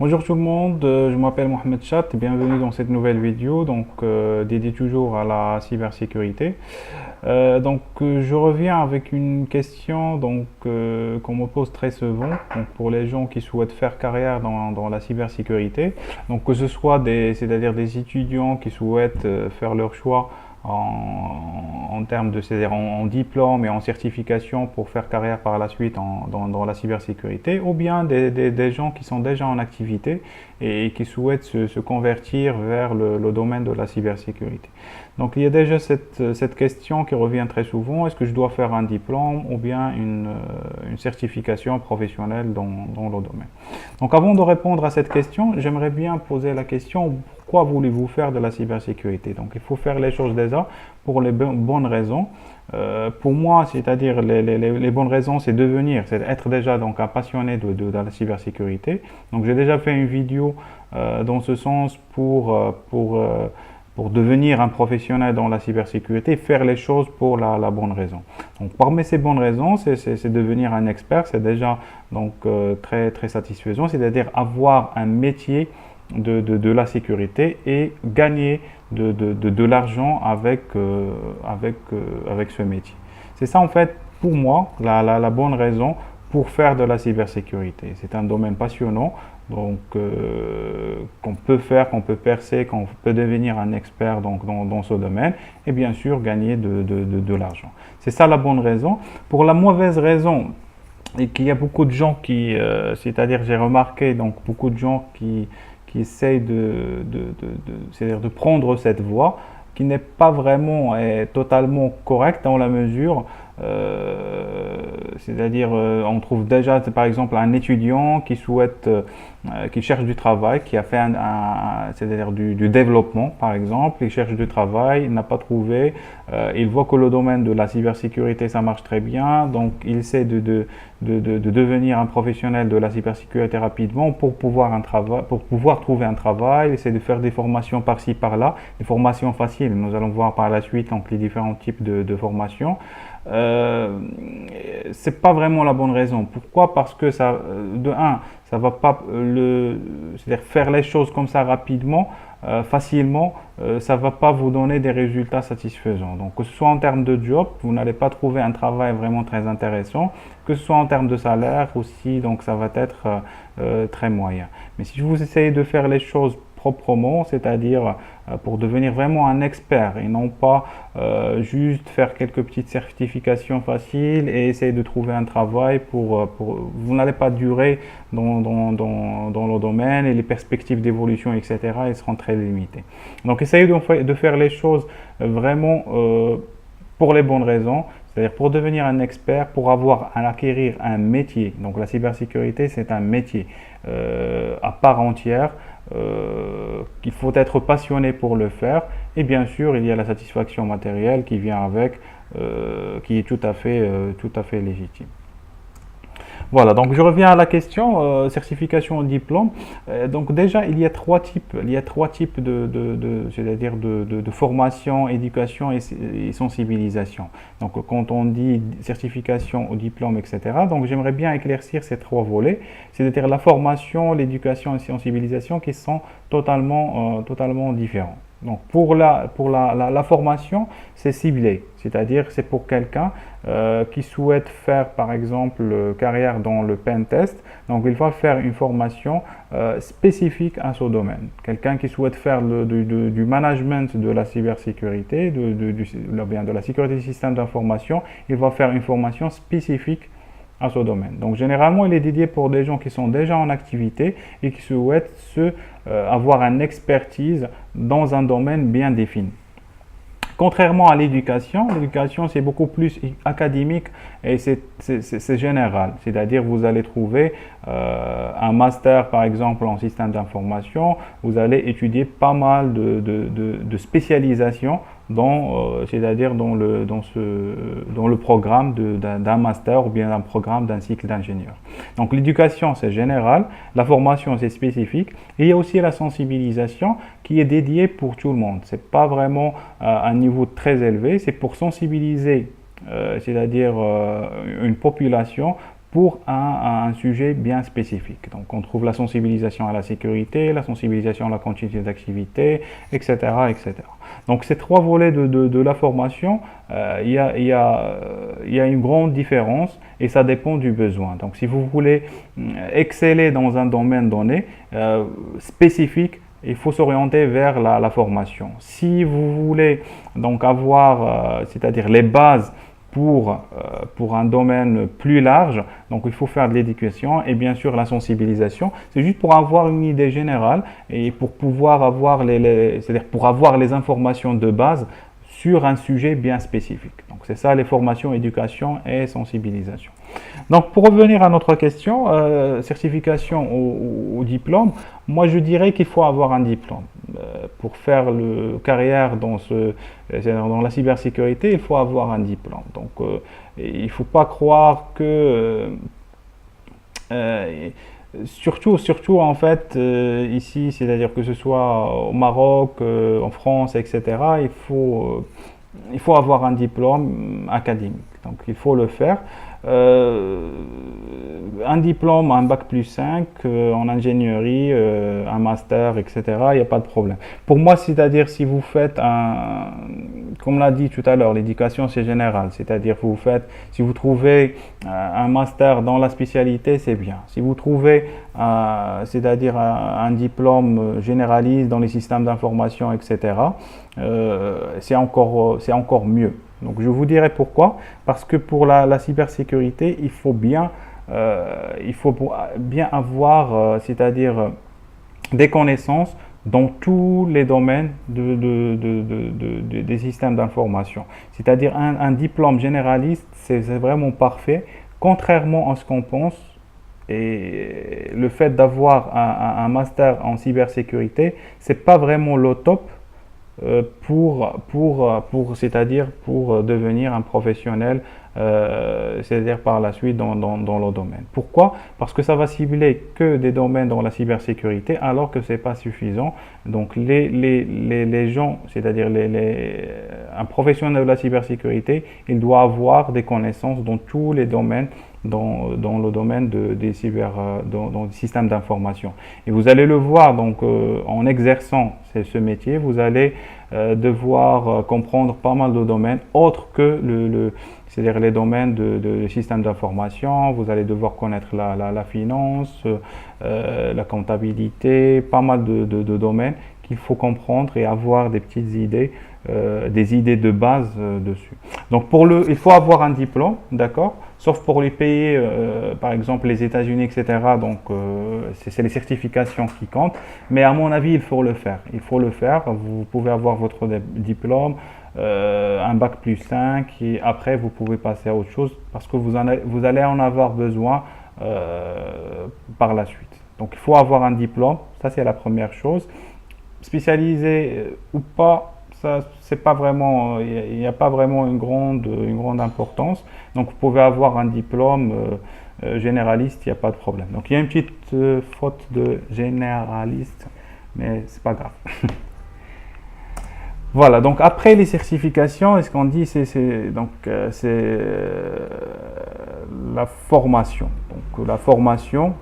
Bonjour tout le monde, je m'appelle Mohamed Chat, bienvenue dans cette nouvelle vidéo dédiée toujours à la cybersécurité. Je reviens avec une question qu'on me pose très souvent pour les gens qui souhaitent faire carrière dans la cybersécurité. Donc que ce soit c'est-à-dire des étudiants qui souhaitent faire leur choix en termes de, c'est-à-dire en diplôme et en certification pour faire carrière par la suite dans la cybersécurité, ou bien des gens qui sont déjà en activité et qui souhaitent se convertir vers le domaine de la cybersécurité. Donc il y a déjà cette question qui revient très souvent, est-ce que je dois faire un diplôme ou bien une certification professionnelle dans le domaine? Donc avant de répondre à cette question, j'aimerais bien poser la question, pourquoi voulez-vous faire de la cybersécurité? Donc il faut faire les choses déjà pour les bonnes raisons. Pour moi, c'est-à-dire les bonnes raisons, c'est c'est être déjà donc un passionné de la cybersécurité. Donc j'ai déjà fait une vidéo dans ce sens pour devenir un professionnel dans la cybersécurité, faire les choses pour la bonne raison. Donc parmi ces bonnes raisons, c'est devenir un expert, c'est déjà très très satisfaisant, c'est-à-dire avoir un métier de la sécurité et gagner de l'argent avec ce métier. C'est ça en fait pour moi la bonne raison pour faire de la cybersécurité. C'est un domaine passionnant qu'on peut faire, qu'on peut percer, qu'on peut devenir un expert dans ce domaine et bien sûr gagner de l'argent. C'est ça la bonne raison. Pour la mauvaise raison, et qu'il y a beaucoup de gens c'est-à-dire j'ai remarqué beaucoup de gens qui essayent c'est-à-dire de prendre cette voie qui n'est pas vraiment et totalement correcte dans la mesure, on trouve déjà par exemple un étudiant qui souhaite, qui cherche du travail, qui a fait c'est-à-dire du développement par exemple, il cherche du travail, il n'a pas trouvé, il voit que le domaine de la cybersécurité ça marche très bien, donc il essaie de devenir un professionnel de la cybersécurité rapidement pour pouvoir trouver un travail, il essaie de faire des formations par-ci par-là, des formations faciles, nous allons voir par la suite donc les différents types de formations. C'est pas vraiment la bonne raison. Pourquoi? Parce que ça, de un, ça va pas c'est-à-dire faire les choses comme ça rapidement, facilement, ça va pas vous donner des résultats satisfaisants. Donc que ce soit en termes de job, vous n'allez pas trouver un travail vraiment très intéressant, que ce soit en termes de salaire aussi, donc ça va être très moyen. Mais si vous essayez de faire les choses proprement, c'est-à-dire pour devenir vraiment un expert et non pas juste faire quelques petites certifications faciles et essayer de trouver un travail vous n'allez pas durer dans le domaine et les perspectives d'évolution, etc., elles seront très limitées. Donc essayez de faire les choses vraiment pour les bonnes raisons, c'est-à-dire pour devenir un expert, pour acquérir un métier. Donc la cybersécurité, c'est un métier à part entière, qu'il faut être passionné pour le faire. Et bien sûr, il y a la satisfaction matérielle qui vient avec, qui est tout à fait légitime. Voilà, donc je reviens à la question certification au diplôme. Donc déjà, il y a trois types c'est-à-dire de formation, éducation et sensibilisation. Donc quand on dit certification au diplôme, etc., donc j'aimerais bien éclaircir ces trois volets, c'est-à-dire la formation, l'éducation et la sensibilisation qui sont totalement différents. Donc pour la formation, c'est ciblé, c'est-à-dire c'est pour quelqu'un qui souhaite faire par exemple carrière dans le pen test, donc il va faire une formation spécifique à ce domaine. Quelqu'un qui souhaite faire du management de la cybersécurité, de la sécurité des systèmes d'information, il va faire une formation spécifique à ce domaine. Donc généralement, il est dédié pour des gens qui sont déjà en activité et qui souhaitent avoir une expertise dans un domaine bien défini. Contrairement à l'éducation c'est beaucoup plus académique et c'est général. C'est-à-dire vous allez trouver un master par exemple en système d'information, vous allez étudier pas mal de spécialisations c'est-à-dire dans le programme d'un master ou bien d'un programme d'un cycle d'ingénieur. Donc l'éducation c'est général, la formation c'est spécifique et il y a aussi la sensibilisation qui est dédiée pour tout le monde. C'est pas vraiment un niveau très élevé, c'est pour sensibiliser c'est-à-dire une population pour un sujet bien spécifique. Donc on trouve la sensibilisation à la sécurité, la sensibilisation à la continuité d'activité, etc., etc. Donc ces trois volets de la formation, il y a une grande différence et ça dépend du besoin. Donc si vous voulez exceller dans un domaine donné spécifique, il faut s'orienter vers la formation. Si vous voulez donc avoir, c'est-à-dire les bases pour un domaine plus large, donc il faut faire de l'éducation et bien sûr la sensibilisation. C'est juste pour avoir une idée générale et pour pouvoir avoir c'est-à-dire pour avoir les informations de base sur un sujet bien spécifique. Donc c'est ça les formations, éducation et sensibilisation. Donc pour revenir à notre question, certification au diplôme, moi je dirais qu'il faut avoir un diplôme. Pour faire carrière dans la cybersécurité, il faut avoir un diplôme. Donc il ne faut pas croire que surtout en fait ici, c'est-à-dire que ce soit au Maroc, en France, etc., il faut avoir un diplôme académique. Donc il faut le faire. Un diplôme, un bac plus 5 en ingénierie, un master, etc., il n'y a pas de problème. Pour moi, c'est-à-dire si vous faites comme l'a dit tout à l'heure, l'éducation c'est général, c'est-à-dire si vous trouvez un master dans la spécialité, c'est bien. Si vous trouvez, c'est-à-dire un diplôme généraliste dans les systèmes d'information, etc., c'est encore mieux. Donc je vous dirai pourquoi, parce que pour la cybersécurité, il faut bien avoir, c'est-à-dire des connaissances dans tous les domaines des systèmes d'information. C'est-à-dire un diplôme généraliste, c'est vraiment parfait, contrairement à ce qu'on pense. Et le fait d'avoir un master en cybersécurité, c'est pas vraiment le top c'est-à-dire pour devenir un professionnel, c'est-à-dire par la suite dans le domaine. Pourquoi? Parce que ça va cibler que des domaines dans la cybersécurité, alors que c'est pas suffisant. Donc les gens, c'est-à-dire un professionnel de la cybersécurité, il doit avoir des connaissances dans tous les domaines dans le domaine des dans les systèmes d'information. Et vous allez le voir, donc en exerçant ce métier, vous allez devoir comprendre pas mal de domaines autres que c'est-à-dire les domaines de systèmes d'information. Vous allez devoir connaître la finance, la comptabilité, pas mal de domaines qu'il faut comprendre et avoir des petites idées, des idées de base dessus. Donc il faut avoir un diplôme, d'accord? Sauf pour les pays, par exemple les États-Unis, etc. Donc c'est les certifications qui comptent. Mais à mon avis, il faut le faire. Il faut le faire. Vous pouvez avoir votre diplôme, un bac plus 5 et après vous pouvez passer à autre chose parce que vous allez en avoir besoin par la suite. Donc il faut avoir un diplôme, ça c'est la première chose. Spécialisé ou pas, ça c'est pas vraiment, il n'y a pas vraiment une grande importance. Donc vous pouvez avoir un diplôme généraliste, il n'y a pas de problème. Donc il y a une petite faute de généraliste, mais c'est pas grave. Voilà, donc après les certifications, ce qu'on dit, c'est la formation. Donc la formation,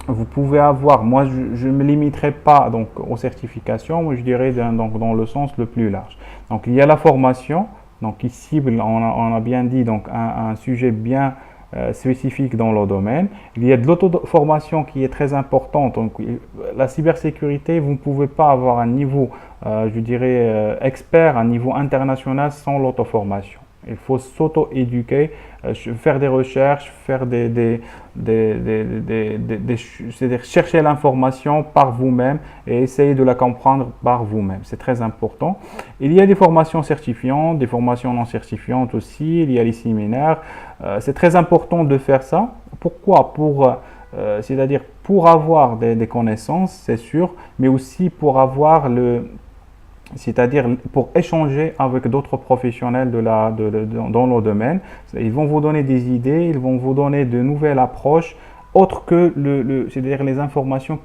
vous pouvez avoir, moi je ne me limiterai pas donc aux certifications, moi je dirais donc dans le sens le plus large. Donc il y a la formation, donc qui cible, on a bien dit, donc un sujet bien spécifique dans le domaine. Il y a de l'auto-formation qui est très importante. Donc, la cybersécurité, vous ne pouvez pas avoir un niveau, je dirais, expert, un niveau international sans l'auto-formation. Il faut s'auto-éduquer, faire des recherches, faire c'est-à-dire chercher l'information par vous-même et essayer de la comprendre par vous-même. C'est très important. Il y a des formations certifiantes, des formations non certifiantes aussi. Il y a les séminaires. C'est très important de faire ça. Pourquoi? C'est-à-dire pour avoir des connaissances, c'est sûr, mais aussi pour avoir c'est-à-dire pour échanger avec d'autres professionnels dans le domaine. Ils vont vous donner des idées, ils vont vous donner de nouvelles approches, autres que c'est-à-dire les informations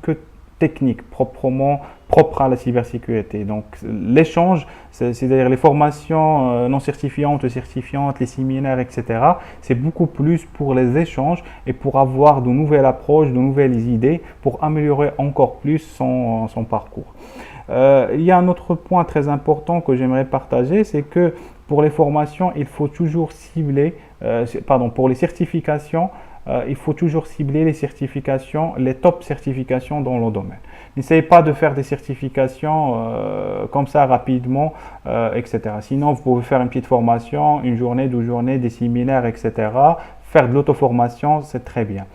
techniques proprement propres à la cybersécurité. Donc l'échange, c'est-à-dire les formations non certifiantes, certifiantes, les séminaires, etc., c'est beaucoup plus pour les échanges et pour avoir de nouvelles approches, de nouvelles idées, pour améliorer encore plus son parcours. Il y a un autre point très important que j'aimerais partager, c'est que pour les formations, il faut toujours cibler, pour les certifications, il faut toujours cibler les certifications, les top certifications dans le domaine. N'essayez pas de faire des certifications comme ça rapidement, etc. Sinon, vous pouvez faire une petite formation, une journée, 12 journées, des séminaires, etc. Faire de l'auto-formation, c'est très bien.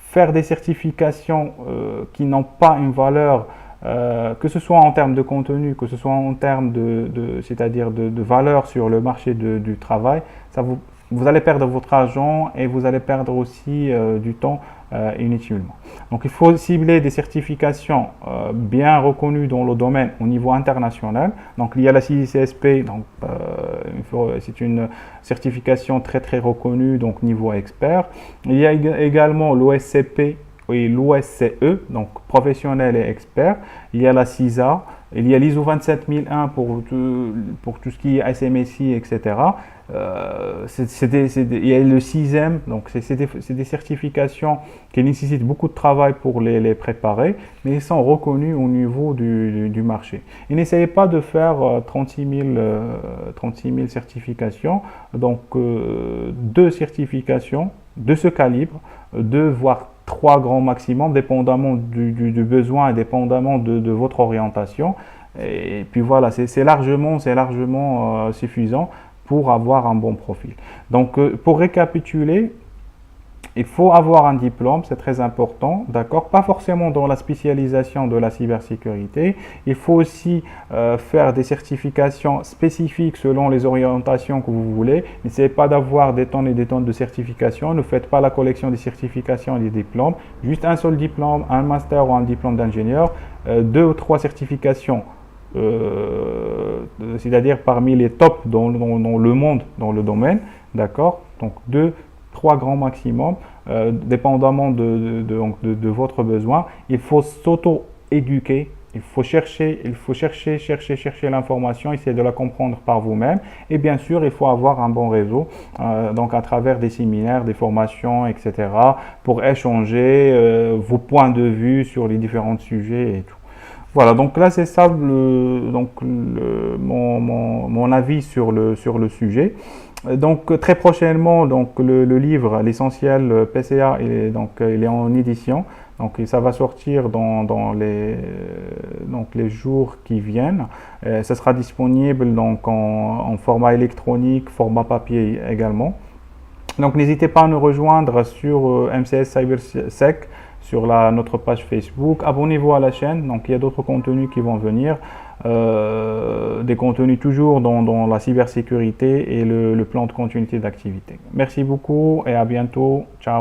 Faire des certifications qui n'ont pas une valeur, que ce soit en termes de contenu, que ce soit en termes c'est-à-dire de valeur sur le marché du travail, vous allez perdre votre argent et vous allez perdre aussi du temps inutilement. Donc il faut cibler des certifications bien reconnues dans le domaine au niveau international. Donc il y a la CICSP, donc c'est une certification très très reconnue, donc niveau expert. Il y a également l'OSCP et l'OSCE, donc professionnel et expert. Il y a la CISA, il y a l'ISO 27001 pour tout ce qui est SMSI, etc. Il y a le CISM, donc c'est des certifications qui nécessitent beaucoup de travail pour les préparer, mais ils sont reconnus au niveau du marché. Et n'essayez pas de faire 36 000 certifications, donc deux certifications de ce calibre, deux voire 3 grands maximum, dépendamment du besoin et dépendamment de votre orientation. Et puis voilà, c'est largement suffisant pour avoir un bon profil. Donc, pour récapituler, il faut avoir un diplôme, c'est très important, d'accord? Pas forcément dans la spécialisation de la cybersécurité. Il faut aussi faire des certifications spécifiques selon les orientations que vous voulez. N'essayez pas d'avoir des tonnes et des tonnes de certifications. Ne faites pas la collection des certifications et des diplômes. Juste un seul diplôme, un master ou un diplôme d'ingénieur, 2 ou 3 certifications. C'est-à-dire parmi les tops dans le monde, dans le domaine, d'accord? Donc 2, 3 grands maximum, dépendamment de votre besoin. Il faut s'auto-éduquer, il faut chercher l'information, essayer de la comprendre par vous-même. Et bien sûr, il faut avoir un bon réseau, donc à travers des séminaires, des formations, etc., pour échanger vos points de vue sur les différents sujets et tout. Voilà, donc là c'est ça mon avis sur le sujet. Donc très prochainement, donc le livre, l'essentiel PCA, il est en édition. Donc ça va sortir dans les jours qui viennent. Ça sera disponible donc en format électronique, format papier également. Donc n'hésitez pas à nous rejoindre sur MCS CyberSec, sur notre page Facebook. Abonnez-vous à la chaîne, donc il y a d'autres contenus qui vont venir, des contenus toujours dans la cybersécurité et le plan de continuité d'activité. Merci beaucoup et à bientôt. Ciao.